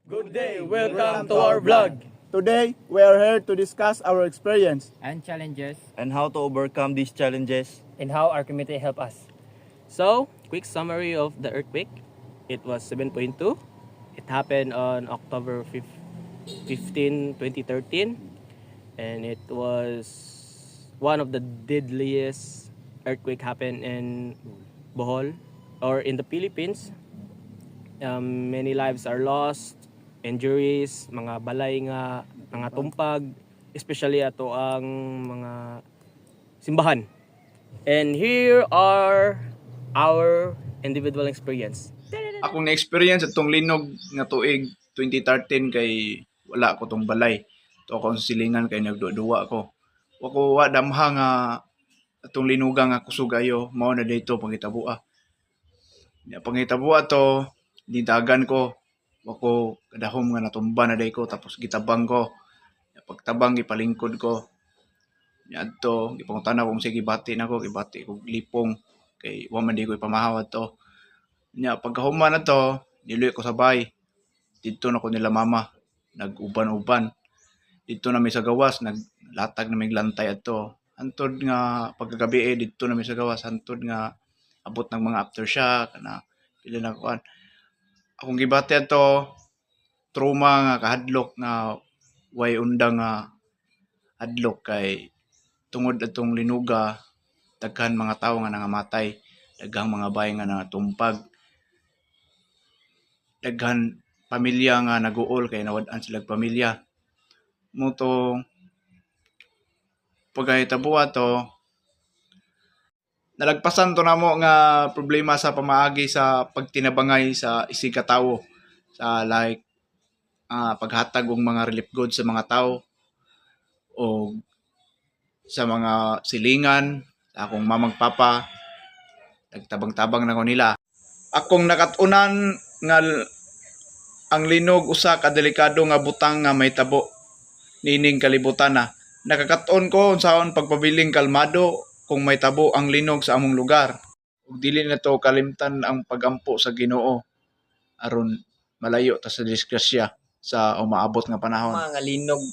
Good day, welcome to our vlog. Today, we are here to discuss our experience. And challenges, and how to overcome these challenges. and how our community help us. So, quick summary of the earthquake. It was 7.2. It happened on October 15, 2013. And it was one of the deadliest earthquake happened in Bohol or in the Philippines. Many lives are lost, injuries, mga balay nga tumpag, especially ato ang mga simbahan. And here are our individual experience. Akong na-experience itong linog nga tuig 2013 kay wala ko tong balay. To ako sa silingan kay nagduwa ko. Wako wa damha nga atong linugang nga kusog ayo mao na dito pangitabuan. Ya pangitabuan to nidagan ko. Wako kadahom nga natumba na day ko tapos gitabang ko. Ya pagtabang gipalingkod ko. Yadto gipangutana kung sige bati nako gibati ko lipong kay wa man di ko ipamahawad to. Nya pagkahuman na to, niluy ko sa bay. Dito na ko nila mama, nag-uban-uban. Dito na may sa gawas, naglatag na may glantay ato. Antod nga pagkagabi dito na may sa gawas, antod nga abot ng mga aftershock na pila na kuan. Akong gibati ato trauma nga kahadlok nga way undang nga hadlok kay tungod atong linuga daghan mga tawo nga nangamatay, daghang mga bahay nga natumpag. Daghan pamilya nga naguol kay nawad-an sila pamilya. Muto pagkahitabuha to nalagpasan to namo nga problema sa pamaagi sa pagtinabangay sa isig ka tawo sa like paghatag og mga relief goods sa mga tawo o sa mga silingan sa akong mamang papa nagtabang-tabang na ko nila. Akong nakatunan nga ang linog usa ka delikado nga butang nga may tabo nining kalibutan na. Nakakaton ko unsaon pagpabiling kalmado kung may tabo ang linog sa among lugar. Ug dili na to kalimtan ang pagampo sa Ginoo aron malayo ta sa disgrasya sa umaabot nga panahon. Mga linog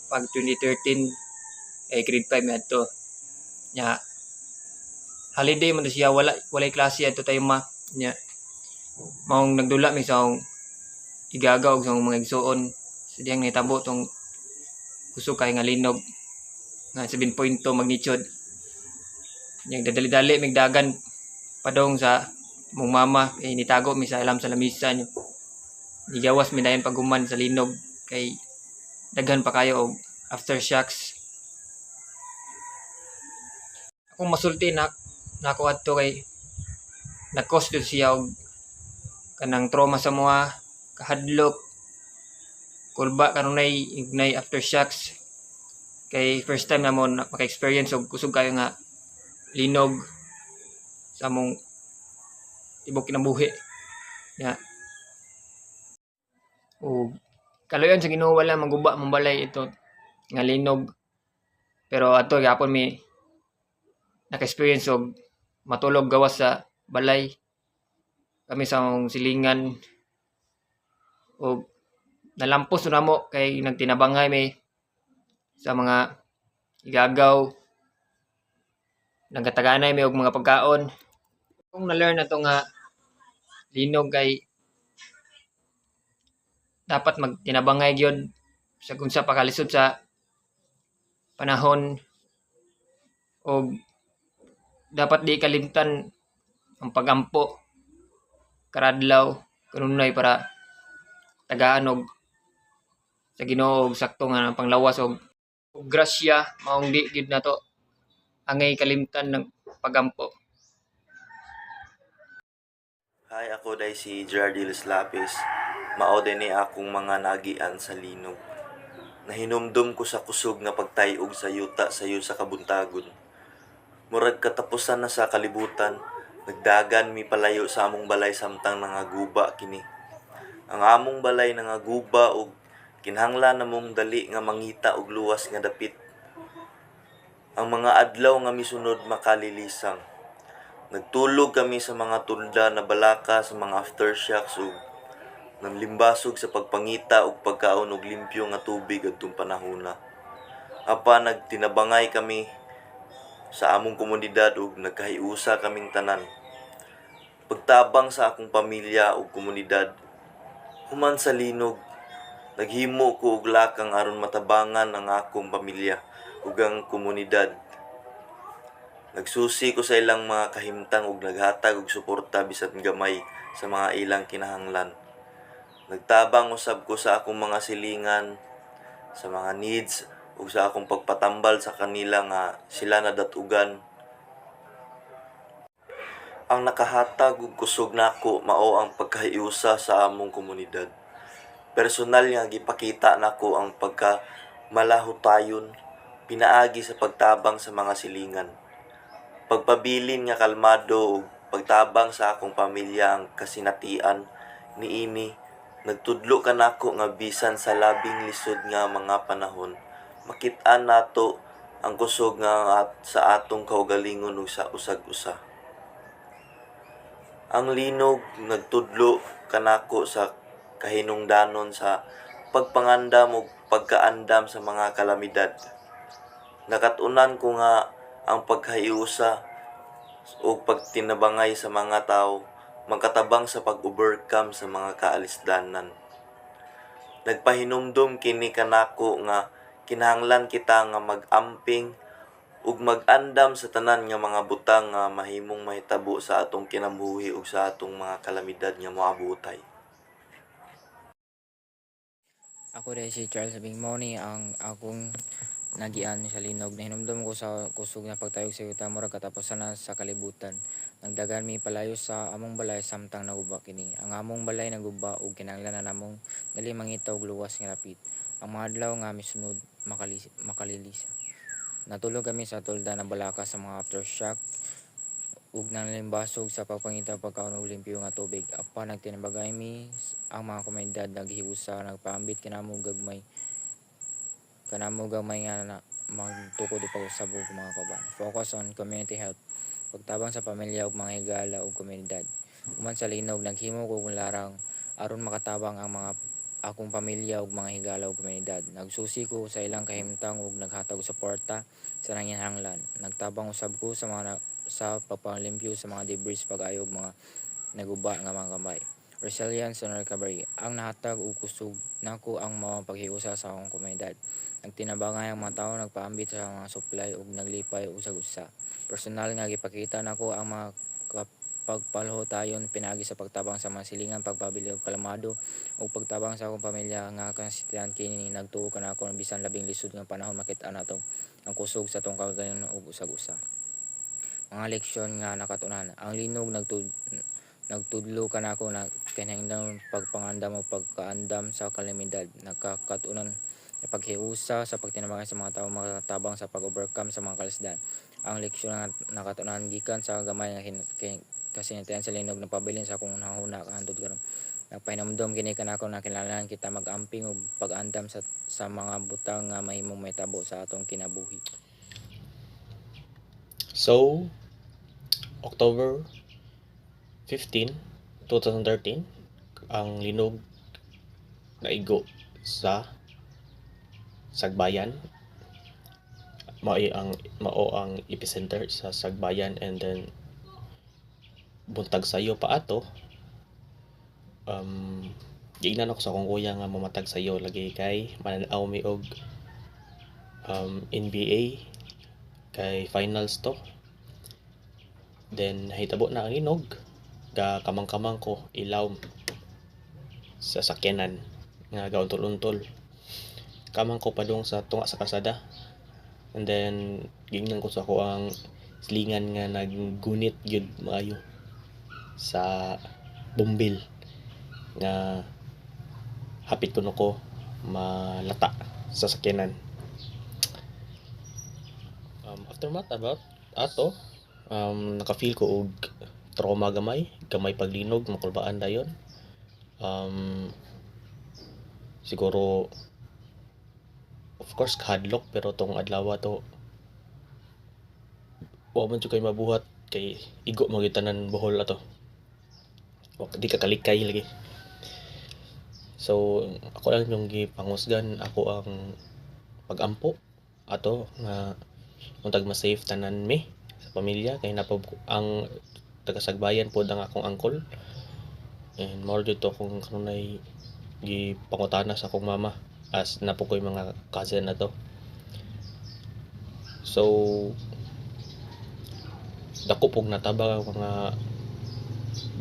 pag 2013 ay grade 5 na ito. Nya holiday man to siya walay klase ato tayo nya maong nagdula mi sa akong igagaw sa akong mga igsuon sa diyang nitabo tong kusog kay nga linog nga 7.2 magnitude. Yang dadali-dali mig dagan padong sa mong mama kay nitago mi sa alam sa lamisa nyo. Nigawas mi dayon paguman sa linog kay daghan pa kayo og aftershocks. Akong masulti na nako adto kay nag-cause jud siya og kanang trauma sa mga kahadlok kulba kanunay ignay aftershocks kay first time na mo maka-experience og kusog kayo nga linog sa among tibok kinabuhi ya. O kaloyon sa Ginoo wala maguba mambalay ito nga linog pero ato gyapon mi naka-experience og matulog gawas sa balay kami sa among silingan o nalampos na mo kay nagtinabangay may sa mga igagaw nagataganay may og mga pagkaon. Kung na-learn na to nga linog kay dapat magtinabangay gyud sa kung sa pakalisod sa panahon o dapat di kalimtan ang pagampo karadlaw kanunay para tagaan og sa Ginoo og sakto nga panglawas og grasya maong di gid nato angay kalimtan ng pagampo. Hi, ako day si Gerardiles Lapis. Mao dinhi akong mga nagian sa linog. Nahinumdum ko sa kusog nga pagtayog sa yuta sayo sa kabuntagon. Murag katapusan na sa kalibutan, nagdagan mi palayo sa among balay samtang nangaguba kini. Ang among balay nangaguba og kinahanglan namong dali nga mangita og luwas nga dapit. Ang mga adlaw nga misunod makalilisang. Nagtulog kami sa mga tunda na balaka sa mga aftershocks ug nanlimbasog sa pagpangita ug pagkaon og limpyo nga tubig adtong panahona. Apan nagtinabangay kami sa among komunidad ug nagkahiusa kaming tanan. Pagtabang sa akong pamilya ug komunidad, human sa linog, naghimo ko og lakang aron matabangan ang akong pamilya ug ang komunidad. Nagsusi ko sa ilang mga kahimtang ug naghatag og suporta bisan gamay sa mga ilang kinahanglan. Nagtabang usab ko sa akong mga silingan, sa mga needs ug sa akong pagpatambal sa kanila nga sila nadatugan. Ang nakahatag og kusog nako mao ang pagkahiusa sa among komunidad. Personal nga gipakita nako ang pagkamalahutayon pinaagi sa pagtabang sa mga silingan. Pagpabilin nga kalmado ug pagtabang sa akong pamilya ang kasinatian niini nagtudlo kanako nga bisan sa labing lisod nga mga panahon makit-an nato ang kusog nga sa atong kaugalingon ug sa usag-usa. Ang linog nagtudlo kanako sa kahinungdanon sa pagpangandam ug pagkaandam sa mga kalamidad. Nakatunan ko nga ang pagkahiusa o pagtinabangay sa mga tao magkatabang sa pag-overcome sa mga kaalisdanan. Nagpahinumdum kini kanako nga kinahanglan kita nga mag-amping ug mag-andam sa tanan nga mga butang nga mahimong mahitabo sa atong kinabuhi ug sa atong mga kalamidad nga moabotay. Ako dahil si Charles Bingmoni ang akong nagian sa linog. Nahinumdum ko sa kusog na pagtayog sa yuta murag katapusan na sa kalibutan. Nagdagan mi palayo sa among balay samtang naguba kini. Ang among balay naguba ug kinahanglan na namong dali mangitaw og luwas nga lapit. Ang mga adlaw nga misunod makalilisa. Natulog kami sa tulda na balaka sa mga aftershock ug nanlimbasog sa pagpangita pagkaon og limpyo nga tubig. Apan nagtinabagay mi ang mga komunidad naghiusa nagpaambit kanamo gamay nga magtukod og pag-usab og mga kauban. Focus on community health. Pagtabang sa pamilya ug mga higala ug komunidad. Human sa linog naghimo ko og larang aron makatabang ang mga akong pamilya ug mga higala ug komunidad. Nagsusi ko sa ilang kahimtang ug naghatag og suporta sa nanginahanglan. Nagtabang usab ko sa pagpanglimpyo sa mga debris pag-ayo og mga naguba nga mga kamay. Resilience and recovery. Ang nahatag og kusog nako ang mao paghiusa sa akong komunidad. Nagtinabangay ang mga tawo nagpaambit sa mga supply ug naglipay usag-usa. Personal nga gipakita nako ang mga pagpalhotayon pinaagi sa pagtabang sa mga silingan, pagpabili og kalamado ug pagtabang sa akong pamilya nga kansitian kini nagtuo kanako bisan labing lisod nga panahon makit-an nato ang kusog sa atong kaugalingon ug usag-usa. Mga leksyon nga nakatunan. Ang linog nagtudlo kanako na kinahanglan pagpangandam o pagkaandam sa kalamidad. Nagkakatunan na paghiusa sa pagtinabangay sa mga tawo makatabang sa pag-overcome sa mga kalasdan. Ang leksyon nga nakatunan gikan sa gamay nga kasinatian sa linog nagpabilin sa akong nahuna kahandod karon. Nagpahinumdom kini kanako na kinahanglan kita mag-amping ug pag-andam sa mga butang nga mahimong mahitabo sa atong kinabuhi. So, October 15, 2013, ang linog naigo sa Sagbayan. Mao ang epicenter sa Sagbayan, and then buntag sayo pa ato. Giingnan ako sa akong kuya nga mamatag sayo lagi kay mananaw mi og NBA kay finals to. Then hitabo na ang linog, ga kamang-kamang ko ilaw sa sakyanan nga gauntol-untol. Kamang ko padung sa tunga sa kalsada, and then gingnan ko sa ako ang silingan nga naggunit gyud maayo sa bumbil nga hapit kuno ko malata sa sakyanan. Aftermath about ato, nakafeel ko og trauma gamay paglinog makulbaan dayon. Siguro of course kahadlok, pero tong adlaw to wa man jud kay mabuhat kay igo mo gyud tanan buhol ato. Wa di ka kalikay lagi. So ako lang yung gipangusgan, ako ang pagampo ato nga untag ma-safe tanan mi sa pamilya, kay ang tagasagbayan pod ang akong uncle, and more dito kung kanunay gipangutana sa akong mama as napo ko'y mga cousin na to. So dako pog natabang ang mga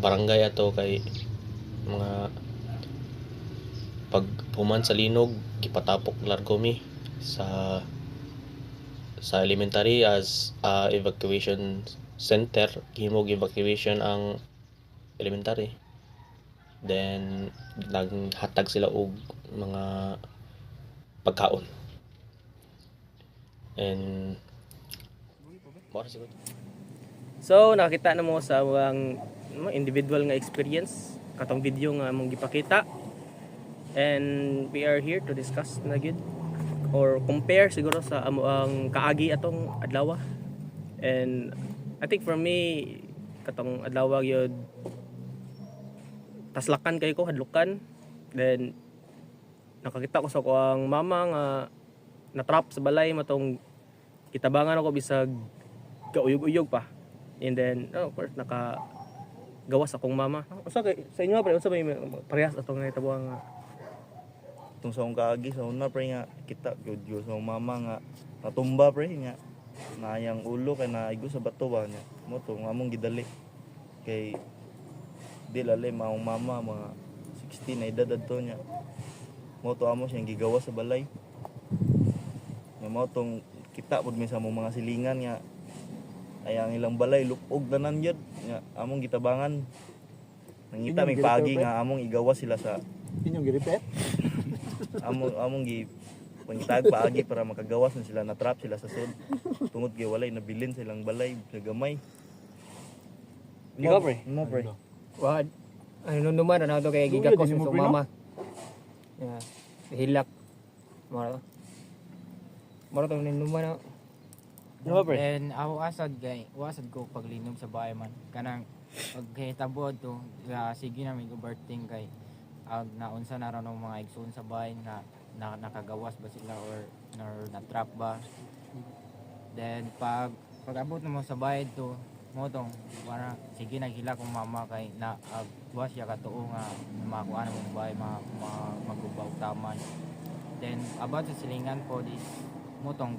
barangay ato, kay mga pag human sa linog gipatapok largo mi sa elementary as evacuation center, himog evacuation ang elementary, then naghatag sila og mga pagkaon, and more siguro. So nakita na mo sa mga individual nga experience katong video nga among gipakita, and we are here to discuss na gyud or compare siguro sa amo ang kaagi atong adlaw. And I think for me katong adlaw gyud taslakan kay ko hadlukan, then nakakita ko sa ko ang mama nga na-trap sa balay matong kitabangan ako bisag kauyog-uyog pa. And then of course gawas akong mama. Usa kay sa inyo pre, unsa may parehas atong nga itabuang nga Itong sa akong kaagi sa una pre nga kita gyud sa akong mama nga natumba pre nga naayang ulo kay naigo sa bato ba nya mo to nga among gidali kay di lali maong mama mga 16 na edad adto nya mo to amo siyang gigawas sa balay nga mo tong kita pud mi sa among mga silingan nga ay ang ilang balay lupog tanan gyud nga among gitabangan nangita mig paagi nga among igawas sila sa Inyong giripet? among gi pangitag paagi para makagawas na sila, na trap sila sa sud tungod kay walay nabilin sa ilang balay nagamay. Ikaw, pre? Mo pre. Wad. Ano naman ano to kay gigakos sa mama. Yeah. Hilak. Mara. Mara to naman. no pre. And ako wasad ko paglinom sa bahay man. Kanang pagkahitabo to, sige na may guberting kay naunsa na ron ng mga igsoon sa bahay na nakagawas ba sila or na-trap ba. Then pag abot na mo sa bahay to, mo tong para sige naghila kong mama kay na agwas ya katuo nga makuha na mong bahay magubaw taman. Then about sa silingan po this mo tong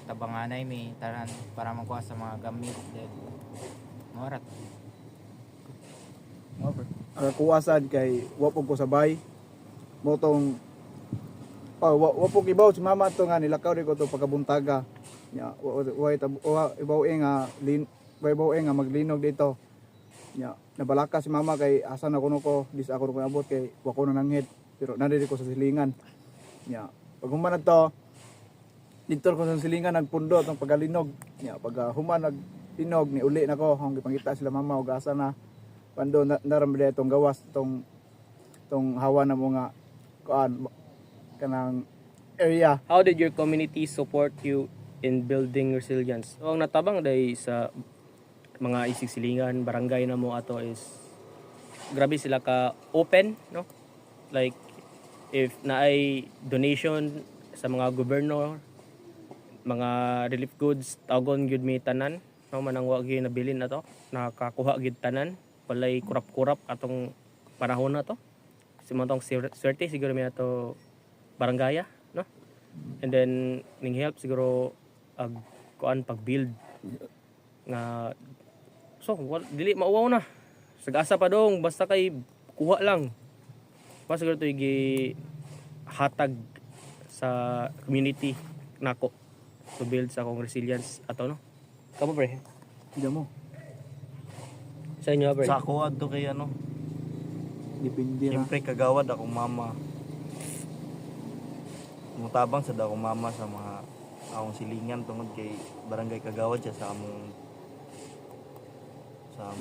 tabanganay mi tanan para makuha sa mga gamit. Then morat Kuwasan kay wapog ko sabay. Motong wapog ibaw si mama to nga nilakaw rin ko to pagkabuntaga. Nya ibaw nga maglinog dito. Nya nabalaka si mama kay asa na kuno ko dis ako ko abot kay wako na nanghit pero nandiri ko sa silingan. Nya pag human to dito ko sa silingan nagpundo tong pagalinog. Nya pag human nagtinog ni uli nako hong gipangita sila mama og asa na pando naramdam itong gawas tong hawa na mga kuan kanang area. How did your community support you in building resilience? So, ang natabang day sa mga isig silingan, barangay na mo ato is grabe sila ka open, no? Like if naay donation sa mga gobernador, mga relief goods, tagon gyud mi tanan, no manang wa gyud nabilin na to, nakakuha gyud tanan, walay kurap-kurap atong panahon na to. Kasi mo tong swerte siguro mi ato barangaya, no? And then ning help siguro kuan pag-build nga so dili mauwaw na. Sagasa pa dong basta kay kuha lang. Mas siguro to gi hatag sa community nako to build sa akong resilience ato, no? Kamo pre? Diyan mo. Sa inyo pre? Sa ako adto kay ano, Depende na. siyempre kagawad akong mama. Mutabang sa akong mama sa mga akong silingan tungod kay barangay kagawad siya sa among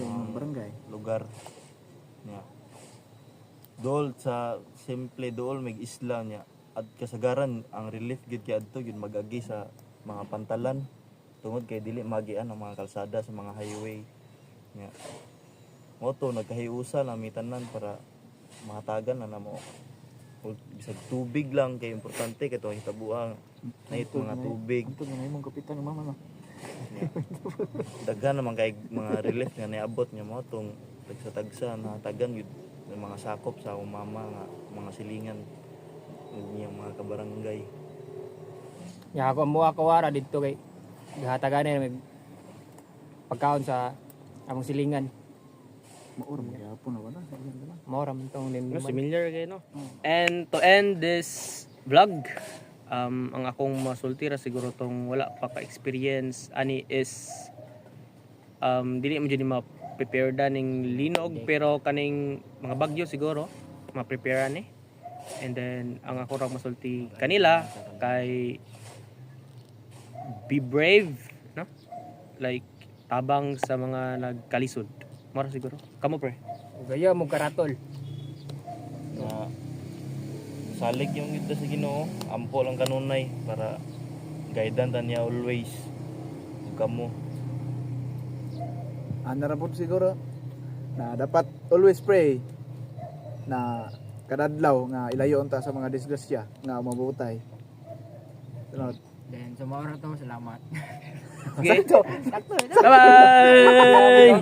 Yung barangay. lugar niya. Dool sa simple dool mig isla niya at kasagaran ang relief gid kay adto gid magagi sa mga pantalan tungod kay dili magian ang mga kalsada sa mga highway niya. Moto nagkahiusa na mi tanan para mahatagan na namo O bisag tubig lang kay importante kay tuwa hitabuang na mga tubig. Ito na imong kapitan ng mama no. Daghan naman kay mga relief nga niabot niya mo tong tagsa-tagsa na tagan yun ng mga sakop sa akong mama nga mga silingan niyang mga kabarangay. Ya ako mo ako wara dito kay gihatagan may pagkaon sa among silingan. Maura magyapon na wala. Mao ra man tong No, familiar kayo, no? And to end this vlog, ang akong masultira siguro tong wala pa ka-experience ani is dili mo dyan ma-prepare da ning linog pero kaning mga bagyo siguro ma-prepare ni. And then ang ako ra masulti kanila kay be brave, no? Like tabang sa mga nagkalisod. Mara siguro. Kamo pre. Gaya mo karatol. Na salig yung gid sa Ginoo, ampo lang kanunay para guidan ta niya always. Kamo Ana ra po siguro na dapat always pray na kadadlaw nga ilayo ta sa mga disgrasya nga mabutay. Sunod. Then sa mao ra to salamat. Okay. Bye-bye!